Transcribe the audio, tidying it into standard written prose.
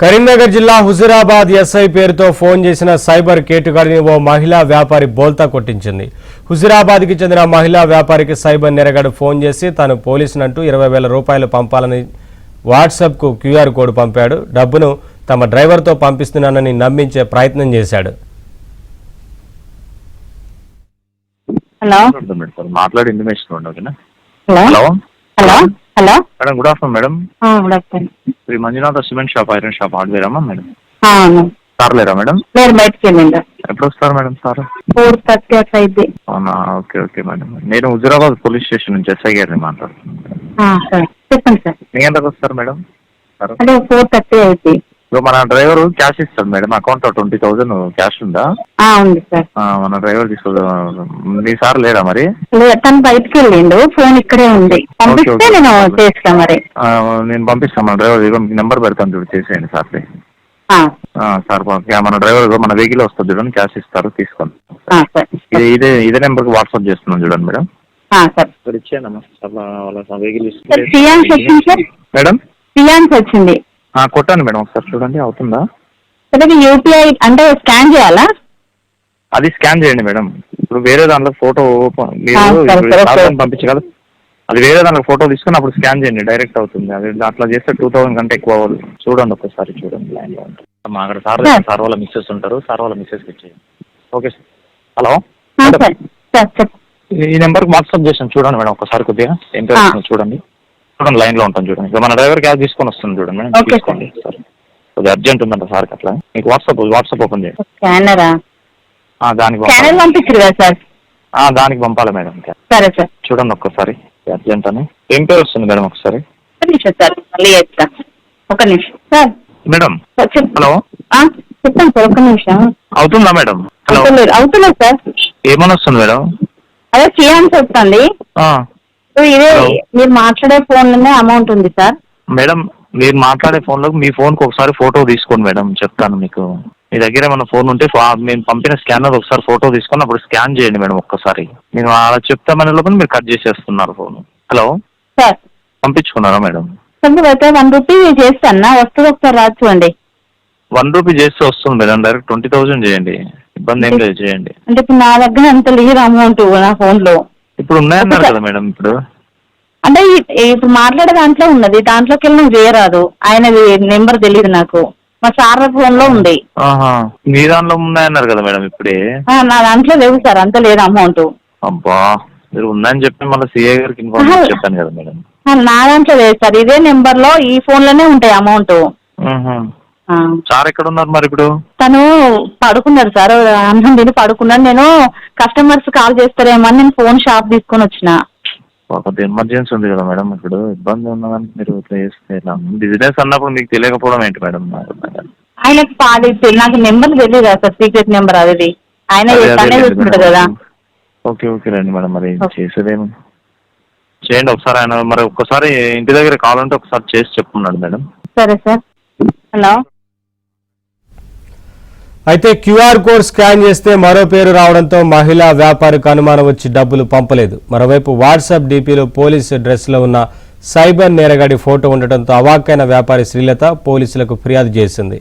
కరీంనగర్ జిల్లా హుజూరాబాద్ ఎస్ఐ పేరుతో ఫోన్ చేసిన సైబర్ కేటుగాడిని ఓ మహిళా వ్యాపారి బోల్తా కొట్టించింది. హుజూరాబాద్కి చెందిన మహిళా వ్యాపారికి సైబర్ నేరగాడు ఫోన్ చేసి తాను పోలీసునంటూ 20,000 రూపాయలు పంపాలని వాట్సాప్కు క్యూఆర్ కోడ్ పంపాడు. డబ్బును తమ డ్రైవర్తో పంపిస్తున్నానని నమ్మించే ప్రయత్నం చేశాడు. హలో మాట్లాడి ఇంటిమేషన్ ఓకేనా. Hello hello hello madam good afternoon madam. Good afternoon. Shri Manjunatha cement shop iron shop hardware అమ్మా మేడం. అవును సార్ లేరా మేడం? నేను బయటకు వెళ్ళిందా. ఎప్పుడు వస్తారు మేడం సార్? 4:30 అట్లా అయింది. అవునా, ఓకే ఓకే మేడం. నేను హుజూరాబాద్ పోలీస్ స్టేషన్ నుంచి ఎస్ఐ గారిని మాట్లాడుతున్నాను. సార్ చెప్పండి సార్. మీ ఎంతకు వస్తారు మేడం సార్? అదే 4:30 అయింది. ఇప్పుడు మన డ్రైవర్ క్యాష్ ఇస్తాడు మేడం. అకౌంట్లో 20,000 క్యాష్ ఉందా? ఉంది సార్. మన డ్రైవర్ మీ సార్ లేడా మరి? తను బయటకు వెళ్ళిండు, ఫోన్ ఇక్కడే ఉంది. పంపిస్తే నేను చేస్తా మరి. నేను పంపిస్తాను. మన డ్రైవర్ నెంబర్ పెడతాను చూడు, చేసేయండి సార్. సార్ మన డ్రైవర్ మన వెహికల్ వస్తుంది చూడండి, క్యాష్ ఇస్తారు తీసుకోండి. ఇదే నెంబర్కి వాట్సాప్ చేస్తున్నాను చూడండి మేడం. ఇచ్చేయండి వెహికల్ మేడం. ఫియాన్స్ వచ్చింది. కొట్టాను మేడం, ఒకసారి చూడండి అవుతుందా. యూపీఐ అంటే స్కాన్ చేయాలా? అది స్కాన్ చేయండి మేడం. ఇప్పుడు వేరే దాంట్లో ఫోటో పంపించగలరు. అది వేరే దాంట్లో ఫోటో తీసుకుని అప్పుడు స్కాన్ చేయండి, డైరెక్ట్ అవుతుంది. అది అట్లా చేస్తే 2,000 కంటే ఎక్కువ అవ్వదు. చూడండి ఒకసారి, చూడండి లైన్లో ఉంటుంది. మా అక్కడ సార్ వాళ్ళ మిస్సెస్ ఉంటారు, సార్ వాళ్ళ మిస్సెస్కి ఇచ్చేయండి. Okay sir. హలో, ఈ నెంబర్కి వాట్సాప్ చేసాను చూడండి మేడం. ఒకసారి కొద్దిగా ఏం చూడండి లైన్లో ఉంటాను చూడండి. మన డ్రైవర్ క్యాష్ తీసుకొని వస్తుంది చూడండి మేడం, తీసుకోండి సార్. కొద్దిగా అర్జెంట్ ఉందంట సార్కి. అట్లా మీకు వాట్సాప్ ఓపెన్ చేయండి. దానికి పంపాలి మేడం. సరే సార్ చూడండి ఒక్కసారి, అర్జెంట్ అని. ఏం పేరు వస్తుంది మేడం ఒకసారి? ఒక నిమిషం సార్. మేడం హలో చెప్పండి సార్, ఒక నిమిషం. అవుతుందా మేడం? Hello అవుతులేదు sir. ఏమని వస్తుంది మేడం? అదే ఫియాన్స్ వస్తుంది. ఇదే మీరు మాట్లాడే ఫోన్ లోనే అమౌంట్ ఉంది సార్. మేడం మీరు మాట్లాడే ఫోన్లో మీ ఫోన్కి ఒకసారి ఫోటో తీసుకోండి మేడం, చెప్తాను మీకు. మీ దగ్గర ఏమైనా ఫోన్ ఉంటే మేము పంపిన స్కానర్ ఒకసారి ఫోటో తీసుకొని అప్పుడు స్కాన్ చేయండి మేడం ఒక్కసారి. నేను అలా చెప్తామనే లోపల మీరు కట్ చేసేస్తున్నారు ఫోన్. హలో సార్, పంపించుకున్నారా మేడం? అయితే 1 రూపీ చేస్తాను, వస్తుంది ఒకసారి రాసి చూడండి. 1 రూపీ చేస్తే వస్తుంది మేడం. డైరెక్ట్ 20,000 చేయండి, ఇబ్బంది ఏం లేదు, చేయండి. అంటే ఇప్పుడు నా దగ్గర అంత లేదు అమౌంట్ నా ఫోన్ లో. ఇప్పుడు ఉన్నాయన్నారు కదా మేడం. ఇప్పుడు అంటే ఇప్పుడు మాట్లాడే దాంట్లో ఉన్నది, దాంట్లోకి వెళ్ళి నువ్వు చేయరాదు. ఆయనది నెంబర్ తెలియదు నాకు, మా సార్ ఫోన్ లో ఉంది. మీ దాంట్లో ఉన్నాయన్నారు కదా మేడం. ఇప్పుడే నా దాంట్లో లేవు సార్, అంత లేదు అమౌంట్. అబ్బా, మీరు ఉందని చెప్పి మళ్ళీ సిఐ గారికి ఇన్ఫార్మ్ చెప్పాను కదా మేడం. నా దాంట్లో లేదు సార్, ఇదే నెంబర్ లో ఈ ఫోన్ లోనే ఉంటాయి అమౌంట్. సార్ ఎక్కడ ఉన్నారు మరి ఇప్పుడు? తను పడుకున్నారు సార్, అన్నం తిని పడుకున్నాను. నేను కస్టమర్స్ కాల్ చేస్తారేమో అని నేను ఫోన్ షాప్ తీసుకొని వచ్చిన. కొద్ది ఎమర్జెన్సీ ఉంది కదా మేడం. ఇప్పుడు ఇబ్బంది ఉన్నదానికి మీరు ఇట్లా చేస్తే బిజినెస్ అన్నప్పుడు మీకు తెలియకపోవడం ఏంటి మేడం? ఆయనకు నాకు నెంబర్ తెలియదు కదా సార్, సీక్రెట్ నెంబర్ అది. ఆయన చూసుకుంటారు కదా. ఓకే ఓకే రండి మేడం, మరి చేసేదేమో చేయండి ఒకసారి. ఆయన మరి ఒక్కసారి ఇంటి దగ్గర కావాలంటే ఒకసారి చేసి చెప్పుకున్నాడు మేడం. సరే సార్. హలో, అయితే క్యూఆర్ కోడ్ స్కాన్ చేస్తే మరో పేరు రావడంతో మహిళా వ్యాపారికి అనుమానం వచ్చి డబ్బులు పంపలేదు. మరోవైపు వాట్సాప్ డీపీలో పోలీసు డ్రెస్లో ఉన్న సైబర్ నేరగాడి ఫోటో ఉండటంతో అవాక్కైన వ్యాపారి శ్రీలత పోలీసులకు ఫిర్యాదు చేసింది.